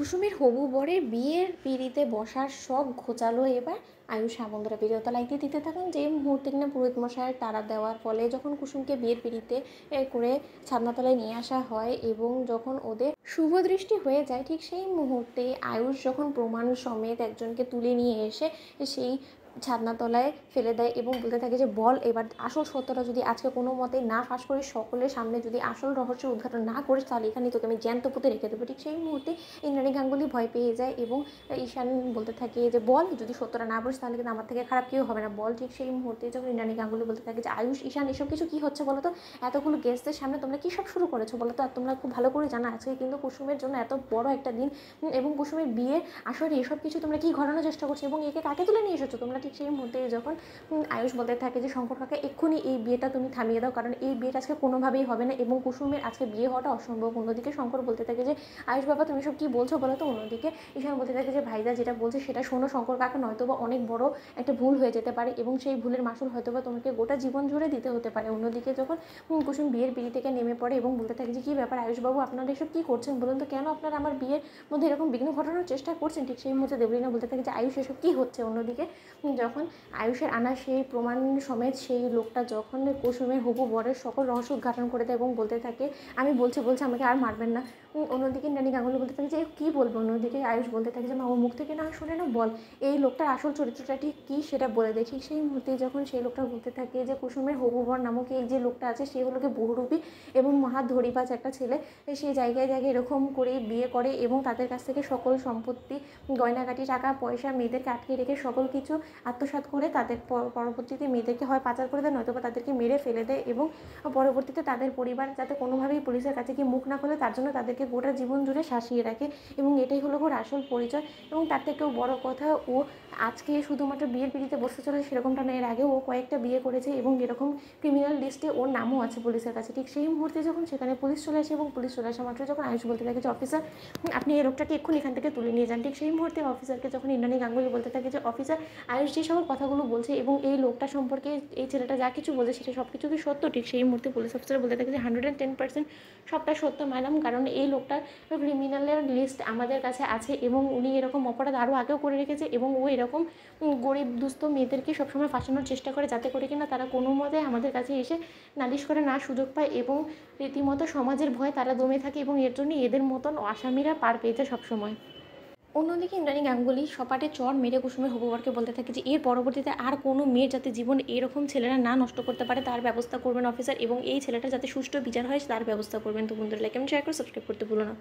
কুসুমের হবু বরের বিয়ের পিঁড়িতে বসার শখ ঘোচালো এবার আয়ুষ। বন্ধুরা ভিডিওটা লাইক দিয়ে দিতে থাকুন। যে মুহূর্তে কিনা পুরোহিত মশাইয়ের তাড়া দেওয়ার ফলে যখন কুসুমকে বিয়ের পিঁড়িতে করে ছাদনাতলায় নিয়ে আসা হয় এবং যখন ওদের শুভ দৃষ্টি হয়ে যায়, ঠিক সেই মুহূর্তে আয়ুষ যখন প্রমাণ সমেত একজনকে তুলে নিয়ে এসে সেই ছাদনাতলায় ফেলে দেয় এবং বলতে থাকে যে বল এবার আসল সত্যটা যদি আজকে কোনো মতে না ফাঁস করিস, সকলের সামনে যদি আসল রহস্য উদ্ঘাটন না করিস, তাহলে এখানে তোকে আমি জ্যান্ত পুঁতে রেখে দেবো। ঠিক সেই মুহূর্তে ইন্দ্রাণী গাঙ্গুলি ভয় পেয়ে যায় এবং ঈশান বলতে থাকে যে বল যদি সত্যটা না বলিস তাহলে কিন্তু আমার থেকে খারাপ কেউ হবে না, বল। ঠিক সেই মুহূর্তে যখন ইন্দ্রাণী গাঙ্গুলি বলতে থাকে যে আয়ুষ, ঈশান, এসব কিছু কী হচ্ছে বলো তো, এতগুলো গেস্টদের সামনে তোমরা কী সব শুরু করেছো বলো তো। আর তোমরা খুব ভালো করে জানো আজকে কিন্তু কুসুমের জন্য এত বড় একটা দিন এবং কুসুমের বিয়ে, আসলে এসব কিছু তোমরা কী ঘটানোর চেষ্টা করছো এবং একে কাকে তুলে নিয়ে এসেছো তোমরা। ঠিক সেই মুহূর্তে যখন আয়ুষ বলতে থাকে যে শঙ্কর কাকা এক্ষুনি এই বিয়েটা তুমি থামিয়ে দাও, কারণ এই বিয়েটা আজকে কোনোভাবেই হবে না এবং কুসুমের আজকে বিয়ে হওয়াটা অসম্ভব। অন্যদিকে শঙ্কর বলতে থাকে যে আয়ুষ বাবা তুমি সব কী বলছো বলো তো। অন্যদিকে ঈশান বলতে থাকে যে ভাইদা যেটা বলছে সেটা শোনো শঙ্কর কাকা, নয়তো বা অনেক বড় একটা ভুল হয়ে যেতে পারে এবং সেই ভুলের মাসুল হয়তো বা তোমাকে গোটা জীবন জুড়ে দিতে হতে পারে। অন্যদিকে যখন কুসুম বিয়ের পিঁড়ি থেকে নেমে পড়ে এবং বলতে থাকে যে কী ব্যাপার আয়ুষবাবু, আপনারা এসব কী করছেন বলুন তো, কেন আপনারা আমার বিয়ের মধ্যে এরকম বিঘ্ন ঘটানোর চেষ্টা করছেন। ঠিক সেই মুহূর্তে দেবলীনা বলতে থাকে যে আয়ুষ এসব কী হচ্ছে। অন্যদিকে যখন আয়ুষের আনা সেই প্রমাণ সমেত সেই লোকটা যখন কুসুমের হবু বরের সকল রহস্য উদ্ঘাটন করে দেয় এবং বলতে থাকে আমি বলছি আমাকে আর মারবেন না। অন্যদিকে ইন্দ্রাণী গাঙ্গুলি বলতে থাকে যে কী বলবো। অন্যদিকে আয়ুষ বলতে থাকে যে মা, ও মুখ থেকে না শুনে না বল এই লোকটার আসল চরিত্রটা ঠিক কী সেটা বলে দেয়। ঠিক সেই মুহূর্তে যখন সেই লোকটা বলতে থাকে যে কুসুমের হবু বর নামক এই যে লোকটা আছে সে হলো বহুরূপী এবং মহা ধরিবাজ একটা ছেলে। সে জায়গায় জায়গায় এরকম করে বিয়ে করে এবং তাদের কাছ থেকে সকল সম্পত্তি, গয়নাগাটি, টাকা পয়সা, মেয়েদেরকে আটকে রেখে সকল কিছু আত্মসাৎ করে তাদের পরবর্তীতে মেয়েদেরকে হয় পাচার করে দেয়, নয়তো বা তাদেরকে মেরে ফেলে দেয় এবং পরবর্তীতে তাদের পরিবার যাতে কোনোভাবেই পুলিশের কাছে গিয়ে মুখ না খোলে তার জন্য তাদেরকে গোটা জীবন জুড়ে শাসিয়ে রাখে এবং এটাই হলো ওর আসল পরিচয়। এবং তার থেকেও বড় কথা, ও আজকে শুধুমাত্র বিয়ের পিঁড়িতে বসতে চলে সেরকমটা না, এর আগেও ও কয়েকটা বিয়ে করেছে এবং এরকম ক্রিমিনাল লিস্টে ওর নামও আছে পুলিশের কাছে। ঠিক সেই মুহূর্তে যখন সেখানে পুলিশ চলে আসে এবং পুলিশ চলে আসা মাত্র যখন আয়ুষ বলতে থাকে যে অফিসার আপনি এই লোকটাকে এক্ষুনি এখান থেকে তুলে নিয়ে যান। ঠিক সেই মুহূর্তে অফিসারকে যখন ইন্দ্রাণী গাঙ্গুলি বলতে থাকে যে অফিসার আয়ুষ যে সকল কথাগুলো বলছে এবং এই লোকটা সম্পর্কে এই ছেলেটা যা কিছু বলছে সেটা সব কিছু কি সত্য। ঠিক সেই মুহূর্তে পুলিশ অফিসার বলতে থাকে যে 110% সবটা সত্য ম্যাডাম, কারণ এই লোকটার ক্রিমিনালের লিস্ট আমাদের কাছে আছে এবং উনি এরকম অপরাধ আরও আগেও করে রেখেছে এবং ও এরকম গরিব দুস্থ মেয়েদেরকে সবসময় ফাঁসানোর চেষ্টা করে যাতে করে কিনা তারা কোনো মতে আমাদের কাছে এসে নালিশ করে না সুযোগ পায় এবং রীতিমতো সমাজের ভয় তারা দমে থাকে এবং এর জন্য এদের মতন আসামিরা পার পেয়ে যায় সবসময়। অন্যদিকে ইন্দ্রাণী গাঙ্গুলি সপাটে চর মেরে কুসুমের হবু বরকে বলতে থাকে যে এর পরবর্তীতে আর কোনো মেয়ের যাতে জীবন এরকম ছেলেরা না নষ্ট করতে পারে তার ব্যবস্থা করবেন অফিসার এবং এই ছেলেটা যাতে সুষ্ঠু বিচার হয় তার ব্যবস্থা করবেন। তো বন্ধুরা লাইক এবং শেয়ার করে সাবস্ক্রাইব করতে ভুলো না।